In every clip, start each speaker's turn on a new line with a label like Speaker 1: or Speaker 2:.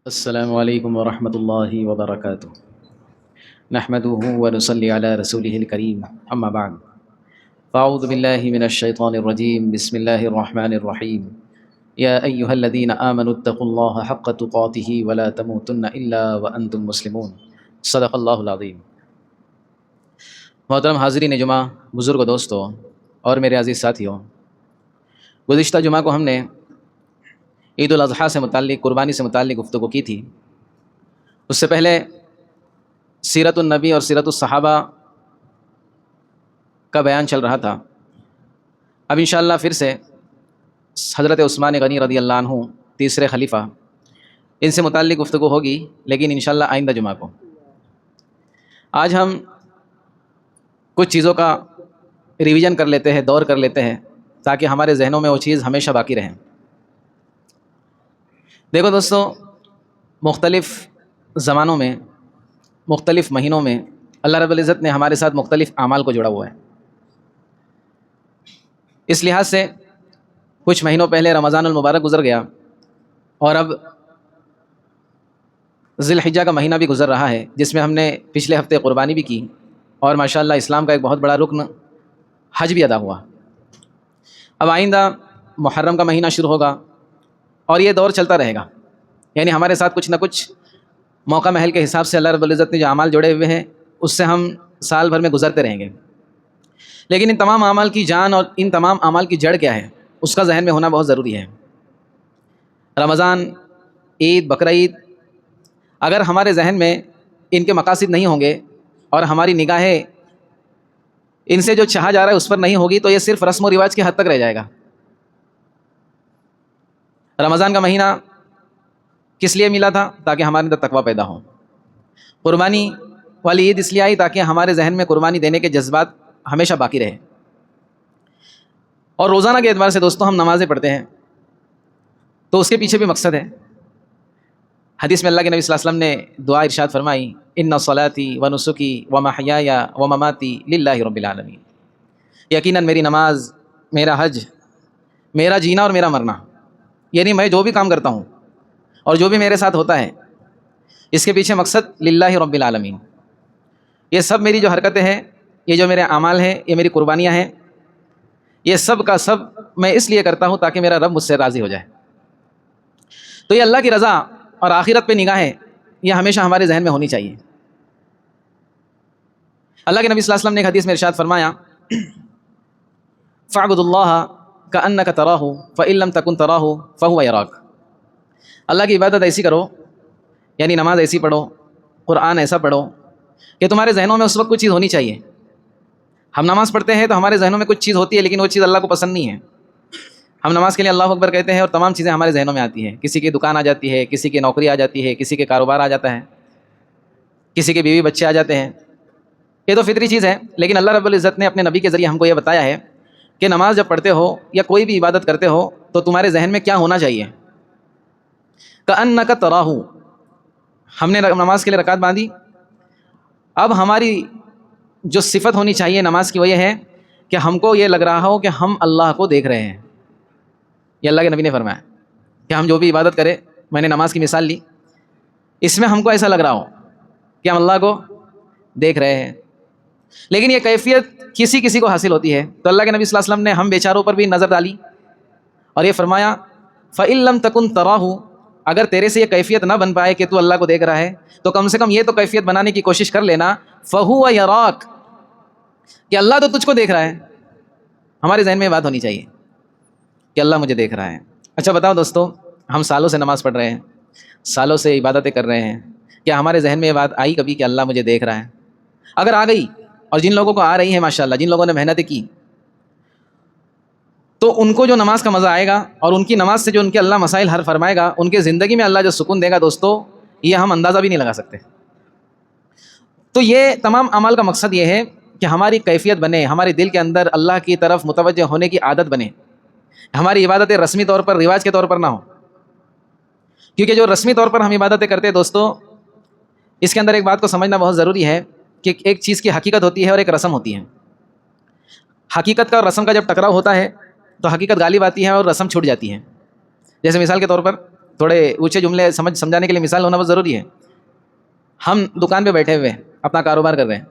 Speaker 1: السلام علیکم ورحمۃ اللہ وبرکاتہ نحمده ونصلی علی رسوله الکریم اما بعد فاعوذ باللہ من الشیطان الرجیم بسم اللہ الرحمن الرحیم یا ایہا الذین آمنوا اتقوا اللہ حق تقاته ولا تموتن الا وانتم مسلمون صدق اللہ العظیم۔ محترم حاضرین جمعہ، بزرگ و دوستو اور میرے عزیز ساتھیوں، گزشتہ جمعہ کو ہم نے عید الاضحیٰ سے متعلق، قربانی سے متعلق گفتگو کی تھی۔ اس سے پہلے سیرت النبی اور سیرت الصحابہ کا بیان چل رہا تھا۔ اب انشاءاللہ پھر سے حضرت عثمان غنی رضی اللہ عنہ، تیسرے خلیفہ، ان سے متعلق گفتگو ہوگی، لیکن انشاءاللہ آئندہ جمعہ کو۔ آج ہم کچھ چیزوں کا ریویژن کر لیتے ہیں، دور کر لیتے ہیں، تاکہ ہمارے ذہنوں میں وہ چیز ہمیشہ باقی رہیں۔ دیکھو دوستو، مختلف زمانوں میں، مختلف مہینوں میں اللہ رب العزت نے ہمارے ساتھ مختلف اعمال کو جوڑا ہوا ہے۔ اس لحاظ سے کچھ مہینوں پہلے رمضان المبارک گزر گیا، اور اب ذی الحجہ کا مہینہ بھی گزر رہا ہے، جس میں ہم نے پچھلے ہفتے قربانی بھی کی، اور ماشاءاللہ اسلام کا ایک بہت بڑا رکن حج بھی ادا ہوا۔ اب آئندہ محرم کا مہینہ شروع ہوگا، اور یہ دور چلتا رہے گا، یعنی ہمارے ساتھ کچھ نہ کچھ موقع محل کے حساب سے اللہ رب العزت نے جو اعمال جوڑے ہوئے ہیں، اس سے ہم سال بھر میں گزرتے رہیں گے۔ لیکن ان تمام اعمال کی جان اور ان تمام اعمال کی جڑ کیا ہے، اس کا ذہن میں ہونا بہت ضروری ہے۔ رمضان، عید، بقرعید، اگر ہمارے ذہن میں ان کے مقاصد نہیں ہوں گے اور ہماری نگاہیں ان سے جو چاہا جا رہا ہے اس پر نہیں ہوگی، تو یہ صرف رسم و رواج کی حد تک رہ جائے گا۔ رمضان کا مہینہ کس لیے ملا تھا؟ تاکہ ہمارے اندر تقویٰ پیدا ہو۔ قربانی والی عید اس لیے آئی تاکہ ہمارے ذہن میں قربانی دینے کے جذبات ہمیشہ باقی رہے۔ اور روزانہ کے اعتبار سے دوستوں، ہم نمازیں پڑھتے ہیں، تو اس کے پیچھے بھی مقصد ہے۔ حدیث میں اللہ کے نبی صلی اللہ علیہ وسلم نے دعا ارشاد فرمائی، ان صلاتی و نسکی و محیای و مماتی للہ رب العالمین، یقیناً میری نماز، میرا حج، میرا جینا اور میرا مرنا، یعنی میں جو بھی کام کرتا ہوں اور جو بھی میرے ساتھ ہوتا ہے، اس کے پیچھے مقصد للہ رب العالمین۔ یہ سب میری جو حرکتیں ہیں، یہ جو میرے اعمال ہیں، یہ میری قربانیاں ہیں، یہ سب کا سب میں اس لیے کرتا ہوں تاکہ میرا رب مجھ سے راضی ہو جائے۔ تو یہ اللہ کی رضا اور آخرت پہ نگاہیں، یہ ہمیشہ ہمارے ذہن میں ہونی چاہیے۔ اللہ کے نبی صلی اللہ علیہ وسلم نے ایک حدیث میں ارشاد فرمایا، فاعبد اللہ کأنک تراہ فإن لم تکن تراہ فہو یراک۔ اللہ کی عبادت ایسی کرو، یعنی نماز ایسی پڑھو، قرآن ایسا پڑھو کہ تمہارے ذہنوں میں اس وقت کچھ چیز ہونی چاہیے۔ ہم نماز پڑھتے ہیں تو ہمارے ذہنوں میں کچھ چیز ہوتی ہے، لیکن وہ چیز اللہ کو پسند نہیں ہے۔ ہم نماز کے لیے اللہ اکبر کہتے ہیں اور تمام چیزیں ہمارے ذہنوں میں آتی ہیں۔ کسی کی دکان آ جاتی ہے، کسی کی نوکری آ جاتی ہے، کسی کے کاروبار آ جاتا ہے، کسی کے بیوی بچے آ جاتے ہیں۔ یہ تو فطری چیز ہے، لیکن اللہ رب العزت نے اپنے نبی کے ذریعے ہم کو یہ بتایا ہے کہ نماز جب پڑھتے ہو یا کوئی بھی عبادت کرتے ہو تو تمہارے ذہن میں کیا ہونا چاہیے؟ کأنک تراہ۔ ہم نے نماز کے لیے رکعت باندھی، اب ہماری جو صفت ہونی چاہیے نماز کی وہ یہ ہے کہ ہم کو یہ لگ رہا ہو کہ ہم اللہ کو دیکھ رہے ہیں۔ یہ اللہ کے نبی نے فرمایا کہ ہم جو بھی عبادت کریں، میں نے نماز کی مثال لی، اس میں ہم کو ایسا لگ رہا ہو کہ ہم اللہ کو دیکھ رہے ہیں۔ لیکن یہ کیفیت کسی کسی کو حاصل ہوتی ہے، تو اللہ کے نبی صلی اللہ علیہ وسلم نے ہم بیچاروں پر بھی نظر ڈالی اور یہ فرمایا، فإن لم تکن تراہ، اگر تیرے سے یہ کیفیت نہ بن پائے کہ تو اللہ کو دیکھ رہا ہے، تو کم سے کم یہ تو کیفیت بنانے کی کوشش کر لینا، فہو یراک، کہ اللہ تو تجھ کو دیکھ رہا ہے۔ ہمارے ذہن میں یہ بات ہونی چاہیے کہ اللہ مجھے دیکھ رہا ہے۔ اچھا بتاؤ دوستو، ہم سالوں سے نماز پڑھ رہے ہیں، سالوں سے عبادتیں کر رہے ہیں، کیا ہمارے ذہن میں یہ بات آئی کبھی کہ اللہ مجھے دیکھ رہا ہے؟ اگر آ گئی، اور جن لوگوں کو آ رہی ہے ماشاءاللہ، جن لوگوں نے محنتیں کی، تو ان کو جو نماز کا مزہ آئے گا اور ان کی نماز سے جو ان کے اللہ مسائل حل فرمائے گا، ان کے زندگی میں اللہ جو سکون دے گا دوستو، یہ ہم اندازہ بھی نہیں لگا سکتے۔ تو یہ تمام اعمال کا مقصد یہ ہے کہ ہماری کیفیت بنے، ہمارے دل کے اندر اللہ کی طرف متوجہ ہونے کی عادت بنے، ہماری عبادتیں رسمی طور پر، رواج کے طور پر نہ ہو۔ کیونکہ جو رسمی طور پر ہم عبادتیں کرتے ہیں دوستو، اس کے اندر ایک بات کو سمجھنا بہت ضروری ہے کہ ایک چیز کی حقیقت ہوتی ہے اور ایک رسم ہوتی ہے۔ حقیقت کا اور رسم کا جب ٹکراؤ ہوتا ہے تو حقیقت غالب آتی ہے اور رسم چھوٹ جاتی ہے۔ جیسے مثال کے طور پر تھوڑے اونچے جملے سمجھانے کے لیے مثال ہونا بہت ضروری ہے. ہم دکان پہ بیٹھے ہوئے اپنا کاروبار کر رہے ہیں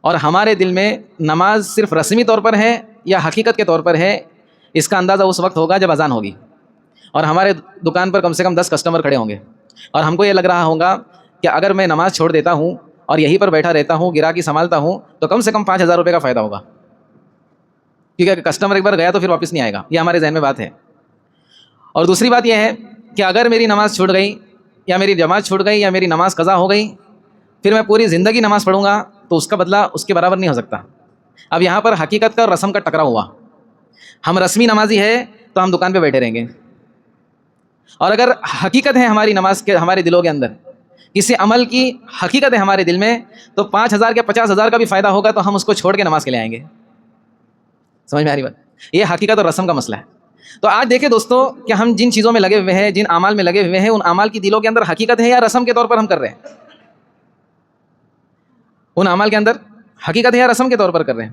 Speaker 1: اور ہمارے دل میں نماز صرف رسمی طور پر ہے یا حقیقت کے طور پر ہے، اس کا اندازہ اس وقت ہوگا جب اذان ہوگی اور ہمارے دکان پر کم سے کم 10 کسٹمر کھڑے ہوں گے اور ہم کو یہ لگ رہا ہوگا کہ اگر میں نماز چھوڑ دیتا ہوں اور یہیں پر بیٹھا رہتا ہوں، گراہکی سنبھالتا ہوں، تو کم سے کم 5,000 روپے کا فائدہ ہوگا، کیونکہ کسٹمر ایک بار گیا تو پھر واپس نہیں آئے گا. یہ ہمارے ذہن میں بات ہے. اور دوسری بات یہ ہے کہ اگر میری نماز چھوٹ گئی یا میری جماعت چھوٹ گئی یا میری نماز قضا ہو گئی، پھر میں پوری زندگی نماز پڑھوں گا تو اس کا بدلہ اس کے برابر نہیں ہو سکتا. اب یہاں پر حقیقت کا اور رسم کا ٹکرا ہوا. ہم رسمی نمازی ہے تو ہم دکان پہ بیٹھے رہیں گے، اور اگر حقیقت ہے ہماری نماز کے ہمارے دلوں کے اندر، کسی عمل کی حقیقت ہے ہمارے دل میں، تو 5,000 کے 50,000 کا بھی فائدہ ہوگا تو ہم اس کو چھوڑ کے نماز کے لیے آئیں گے. سمجھ میں آ رہی بات؟ یہ حقیقت اور رسم کا مسئلہ ہے. تو آج دیکھیں دوستو کہ ہم جن چیزوں میں لگے ہوئے ہیں، جن اعمال میں لگے ہوئے ہیں، ان اعمال کی دلوں کے اندر حقیقت ہے یا رسم کے طور پر ہم کر رہے ہیں؟ ان اعمال کے اندر حقیقت ہے یا رسم کے طور پر کر رہے ہیں؟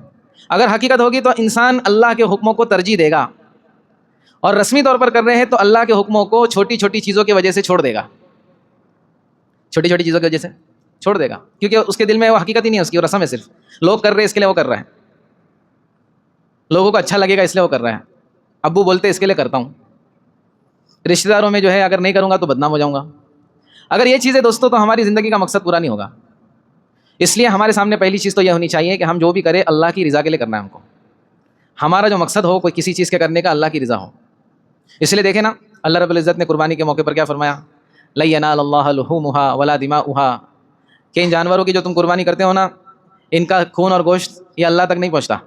Speaker 1: اگر حقیقت ہوگی تو انسان اللہ کے حکموں کو ترجیح دے گا، اور رسمی طور پر کر رہے ہیں تو اللہ کے حکموں کو چھوٹی چھوٹی چیزوں کی وجہ سے چھوڑ دے گا، چھوٹی چھوٹی چیزوں کی وجہ سے چھوڑ دے گا، کیونکہ اس کے دل میں وہ حقیقت ہی نہیں ہے، اس کی وہ رسم ہے. صرف لوگ کر رہے ہیں اس کے لیے وہ کر رہا ہے، لوگوں کو اچھا لگے گا اس لیے وہ کر رہا ہے، ابو بولتے اس کے لیے کرتا ہوں، رشتہ داروں میں جو ہے اگر نہیں کروں گا تو بدنام ہو جاؤں گا. اگر یہ چیزیں دوستوں تو ہماری زندگی کا مقصد پورا نہیں ہوگا. اس لیے ہمارے سامنے پہلی چیز تو یہ ہونی چاہیے کہ ہم جو بھی کریں اللہ کی رضا کے لیے کرنا ہے. ہم کو ہمارا جو مقصد ہو کوئی کسی چیز کے کرنے کا اللہ کی رضا ہو. اس لیے دیکھیں نا اللہ رب العزت نے قربانی کے موقع پر کیا فرمایا؟ لَن يَنَالَ اللَّهَ لُحُومُهَا وَلَا دِمَاؤُهَا، کہ ان جانوروں کی جو تم قربانی کرتے ہو نا، ان کا خون اور گوشت یہ اللہ تک نہیں پہنچتا.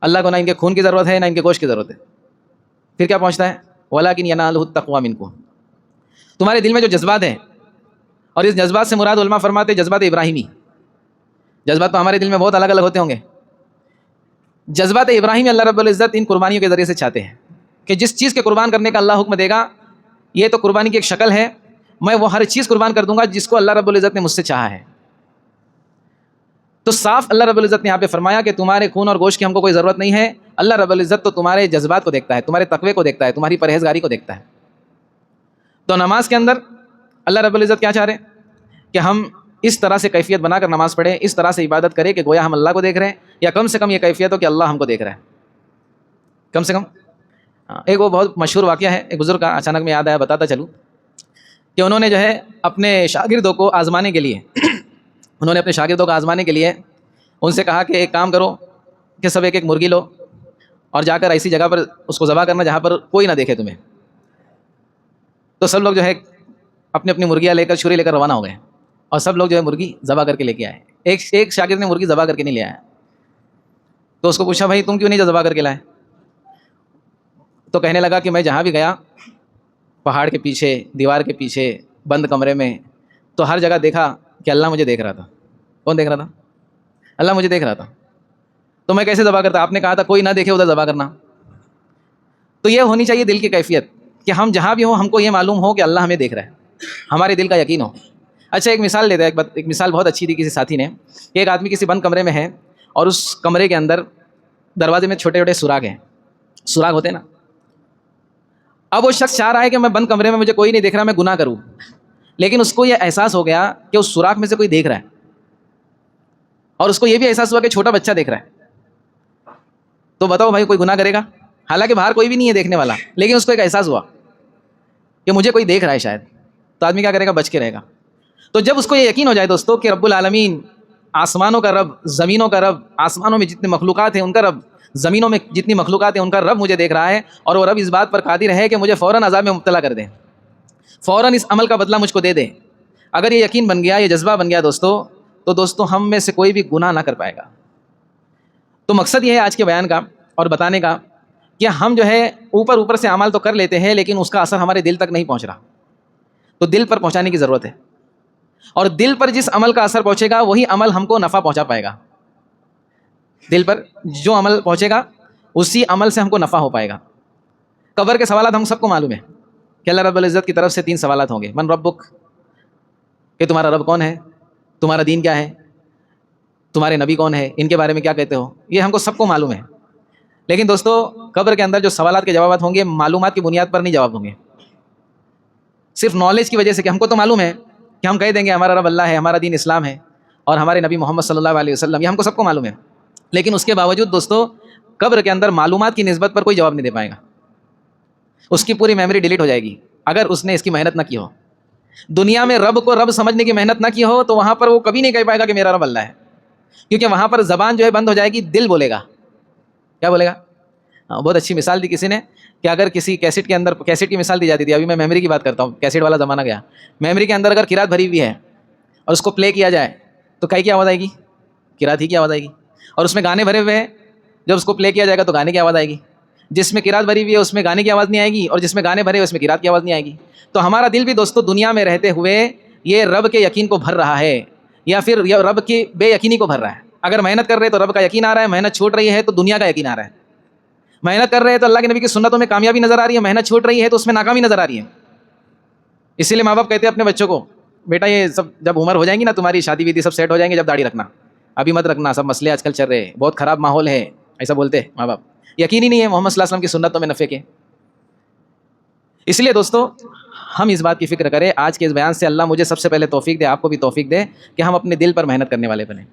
Speaker 1: اللہ کو نہ ان کے خون کی ضرورت ہے نہ ان کے گوشت کی ضرورت ہے. پھر کیا پہنچتا ہے؟ وَلَكِنْ يَنَالُهُ التَّقْوَىٰ مِنكُمْ، تمہارے دل میں جو جذبات ہیں، اور اس جذبات سے مراد علماء فرماتے جذبات ابراہیمی. جذبات تو ہمارے دل میں بہت الگ الگ ہوتے ہوں گے. جذبات ابراہیمی اللہ رب العزت ان قربانیوں کے ذریعے سے چاہتے ہیں کہ جس چیز کے قربان کرنے کا اللہ حکم دے گا، یہ تو قربانی کی ایک شکل ہے، میں وہ ہر چیز قربان کر دوں گا جس کو اللہ رب العزت نے مجھ سے چاہا ہے. تو صاف اللہ رب العزت نے یہاں پہ فرمایا کہ تمہارے خون اور گوشت کی ہم کو کوئی ضرورت نہیں ہے. اللہ رب العزت تو تمہارے جذبات کو دیکھتا ہے، تمہارے تقوی کو دیکھتا ہے، تمہاری پرہیزگاری کو دیکھتا ہے. تو نماز کے اندر اللہ رب العزت کیا چاہ رہے ہیں کہ ہم اس طرح سے کیفیت بنا کر نماز پڑھیں، اس طرح سے عبادت کریں کہ گویا ہم اللہ کو دیکھ رہے ہیں، یا کم سے کم یہ کیفیت ہو کہ اللہ ہم کو دیکھ رہا ہے کم سے کم. ایک وہ بہت مشہور واقعہ ہے، ایک بزرگ کا اچانک میں یاد آیا، بتاتا چلوں کہ انہوں نے جو ہے اپنے شاگردوں کو آزمانے کے لیے ان سے کہا کہ ایک کام کرو کہ سب ایک ایک مرغی لو اور جا کر ایسی جگہ پر اس کو ذبح کرنا جہاں پر کوئی نہ دیکھے تمہیں. تو سب لوگ جو ہے اپنی اپنی مرغیاں لے کر چھری لے کر روانہ ہو گئے اور سب لوگ جو ہے مرغی ذبح کر کے لے کے آئے. ایک شاگرد نے مرغی ذبح کر کے نہیں لے آیا. تو اس کو پوچھا بھائی تم کیوں نہیں ذبح کر کے لائے؟ تو کہنے لگا کہ میں جہاں بھی گیا، پہاڑ کے پیچھے، دیوار کے پیچھے، بند کمرے میں، تو ہر جگہ دیکھا کہ اللہ مجھے دیکھ رہا تھا. کون دیکھ رہا تھا؟ اللہ مجھے دیکھ رہا تھا. تو میں کیسے ذبح کرتا؟ آپ نے کہا تھا کوئی نہ دیکھے ادھر ذبح کرنا. تو یہ ہونی چاہیے دل کی کیفیت کہ ہم جہاں بھی ہوں ہم کو یہ معلوم ہو کہ اللہ ہمیں دیکھ رہا ہے، ہمارے دل کا یقین ہو. اچھا ایک مثال لیتے ہیں. ایک مثال بہت اچھی تھی کسی ساتھی نے کہ ایک آدمی کسی بند کمرے میں ہے اور اس کمرے کے اندر دروازے میں چھوٹے چھوٹے سوراخ ہیں، سوراخ ہوتے ہیں نا. اب وہ شخص چاہ رہا ہے کہ میں بند کمرے میں مجھے کوئی نہیں دیکھ رہا، میں گناہ کروں، لیکن اس کو یہ احساس ہو گیا کہ اس سوراخ میں سے کوئی دیکھ رہا ہے، اور اس کو یہ بھی احساس ہوا کہ چھوٹا بچہ دیکھ رہا ہے. تو بتاؤ بھائی کوئی گناہ کرے گا؟ حالانکہ باہر کوئی بھی نہیں ہے دیکھنے والا، لیکن اس کو ایک احساس ہوا کہ مجھے کوئی دیکھ رہا ہے شاید. تو آدمی کیا کرے گا؟ بچ کے رہے گا. تو جب اس کو یہ یقین ہو جائے دوستو کہ رب العالمین، آسمانوں کا رب، زمینوں کا رب، آسمانوں میں جتنے مخلوقات ہیں ان کا رب، زمینوں میں جتنی مخلوقات ہیں ان کا رب مجھے دیکھ رہا ہے، اور وہ رب اس بات پر قادر ہے کہ مجھے فوراً عذاب میں مبتلا کر دے، فوراً اس عمل کا بدلہ مجھ کو دے دے. اگر یہ یقین بن گیا، یہ جذبہ بن گیا تو دوستو ہم میں سے کوئی بھی گناہ نہ کر پائے گا. تو مقصد یہ ہے آج کے بیان کا اور بتانے کا کہ ہم جو ہے اوپر سے عمل تو کر لیتے ہیں لیکن اس کا اثر ہمارے دل تک نہیں پہنچ رہا. تو دل پر پہنچانے کی ضرورت ہے، اور دل پر جس عمل کا اثر پہنچے گا وہی عمل ہم کو نفع پہنچا پائے گا. دل پر جو عمل پہنچے گا اسی عمل سے ہم کو نفع ہو پائے گا. قبر کے سوالات ہم سب کو معلوم ہے کہ اللہ رب العزت کی طرف سے 3 سوالات ہوں گے. من ربک، کہ تمہارا رب کون ہے، تمہارا دین کیا ہے، تمہارے نبی کون ہے، ان کے بارے میں کیا کہتے ہو. یہ ہم کو سب کو معلوم ہے. لیکن دوستو قبر کے اندر جو سوالات کے جوابات ہوں گے معلومات کی بنیاد پر نہیں جواب ہوں گے، صرف نالج کی وجہ سے کہ ہم کو تو معلوم ہے کہ ہم کہہ دیں گے ہمارا رب اللہ ہے، ہمارا دین اسلام ہے اور ہمارے نبی محمد صلی اللہ علیہ وسلم، یہ ہم کو سب کو معلوم ہے، لیکن اس کے باوجود دوستو قبر کے اندر معلومات کی نسبت پر کوئی جواب نہیں دے پائے گا، اس کی پوری میموری ڈیلیٹ ہو جائے گی اگر اس نے اس کی محنت نہ کی ہو۔ دنیا میں رب کو رب سمجھنے کی محنت نہ کی ہو تو وہاں پر وہ کبھی نہیں کہہ پائے گا کہ میرا رب اللہ ہے، کیونکہ وہاں پر زبان جو ہے بند ہو جائے گی، دل بولے گا۔ کیا بولے گا؟ بہت اچھی مثال دی کسی نے کہ اگر کسی کیسٹ کے اندر، کیسٹ کی مثال دی جاتی تھی، ابھی میں میموری کی بات کرتا ہوں، کیسٹ والا زمانہ گیا، میموری کے اندر اگر قرات بھری ہوئی ہے اور اس کو پلے کیا جائے تو کئی کی آواز آئے گی؟ قرات ہی کی آواز آئے گی، اور اس میں گانے بھرے ہوئے ہیں، جب اس کو پلے کیا جائے گا تو گانے کی آواز آئے گی، جس میں قرات بھری ہوئی ہے اس میں گانے کی آواز نہیں آئے گی، اور جس میں گانے بھرے ہوئے اس میں قرات کی آواز نہیں آئے گی۔ تو ہمارا دل بھی دوستو دنیا میں رہتے ہوئے یہ رب کے یقین کو بھر رہا ہے یا پھر یہ رب کی بے یقینی کو بھر رہا ہے۔ اگر محنت کر رہے تو رب کا یقین آ رہا ہے، محنت چھوٹ رہی ہے تو دنیا کا یقین آ رہا ہے، محنت کر رہے ہیں تو اللہ کے نبی کی سنتوں میں کامیابی نظر آ رہی ہے، محنت چھوٹ رہی ہے تو اس میں ناکامی نظر آ رہی ہے۔ اسی لیے ماں باپ کہتے ہیں اپنے بچوں کو، بیٹا یہ سب جب عمر ہو جائیں گی نا، تمہاری شادی ویدی سب سیٹ ہو جائیں گے، جب داڑھی رکھنا، ابھی مت رکھنا، سب مسئلے آج کل چل رہے ہیں، بہت خراب ماحول ہے، ایسا بولتے ہیں ماں باپ، یقین ہی نہیں ہے محمد صلی اللہ علیہ وسلم کی سنتوں میں نفع کے۔ اس لیے دوستو ہم اس بات کی فکر کریں، آج کے اس بیان سے اللہ مجھے سب سے پہلے توفیق دے، آپ کو بھی توفیق دے کہ ہم اپنے دل پر محنت کرنے والے بنیں،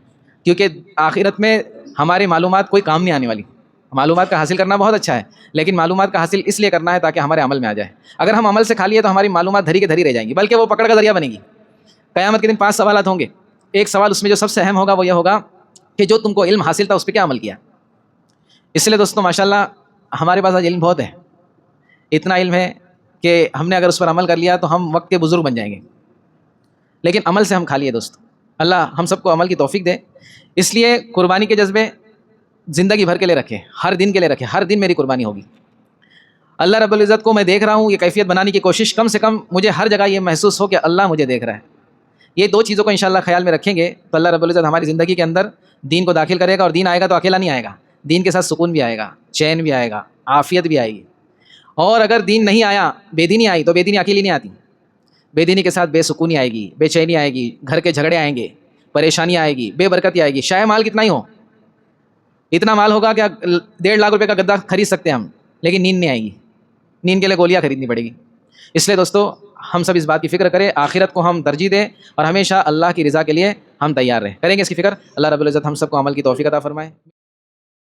Speaker 1: کیونکہ آخرت میں ہماری معلومات کوئی کام نہیں آنے والی۔ معلومات کا حاصل کرنا بہت اچھا ہے، لیکن معلومات کا حاصل اس لیے کرنا ہے تاکہ ہمارے عمل میں آ جائے۔ اگر ہم عمل سے کھا لیے تو ہماری معلومات دھری کے دھری رہ جائیں گی، بلکہ وہ پکڑ کا ذریعہ بنے گی۔ قیامت کے دن 5 سوالات ہوں گے، ایک سوال اس میں جو سب سے اہم ہوگا وہ یہ ہوگا کہ جو تم کو علم حاصل تھا اس پہ کیا عمل کیا۔ اس لیے دوستو ماشاءاللہ ہمارے پاس آج علم بہت ہے، اتنا علم ہے کہ ہم نے اگر اس پر عمل کر لیا تو ہم وقت کے بزرگ بن جائیں گے، لیکن عمل سے ہم کھا لیے دوست۔ اللہ ہم سب کو عمل کی توفیق دے۔ اس لیے قربانی کے جذبے زندگی بھر کے لیے رکھے، ہر دن کے لیے رکھے، ہر دن میری قربانی ہوگی۔ اللہ رب العزت کو میں دیکھ رہا ہوں، یہ کیفیت بنانے کی کوشش، کم سے کم مجھے ہر جگہ یہ محسوس ہو کہ اللہ مجھے دیکھ رہا ہے۔ یہ 2 چیزوں کو انشاءاللہ خیال میں رکھیں گے تو اللہ رب العزت ہماری زندگی کے اندر دین کو داخل کرے گا، اور دین آئے گا تو اکیلا نہیں آئے گا، دین کے ساتھ سکون بھی آئے گا، چین بھی آئے گا، عافیت بھی آئے گی۔ اور اگر دین نہیں آیا، بے دینی آئی، تو بے دینی اکیلی نہیں آتی، بے دینی کے ساتھ بے سکونی آئے گی، بے چینی آئے گی، گھر کے جھگڑے آئیں گے، پریشانی آئے گی، بے برکتی آئے گی۔ شاید مال کتنا ہی ہو، اتنا مال ہوگا کہ 1.5 لاکھ روپے کا گدا خرید سکتے ہیں ہم، لیکن نیند نہیں آئے گی، نیند کے لیے گولیاں خریدنی پڑے گی۔ اس لیے دوستو ہم سب اس بات کی فکر کریں، آخرت کو ہم ترجیح دیں اور ہمیشہ اللہ کی رضا کے لیے ہم تیار رہیں۔ کریں گے اس کی فکر؟ اللہ رب العزت ہم سب کو عمل کی توفیق عطا فرمائے۔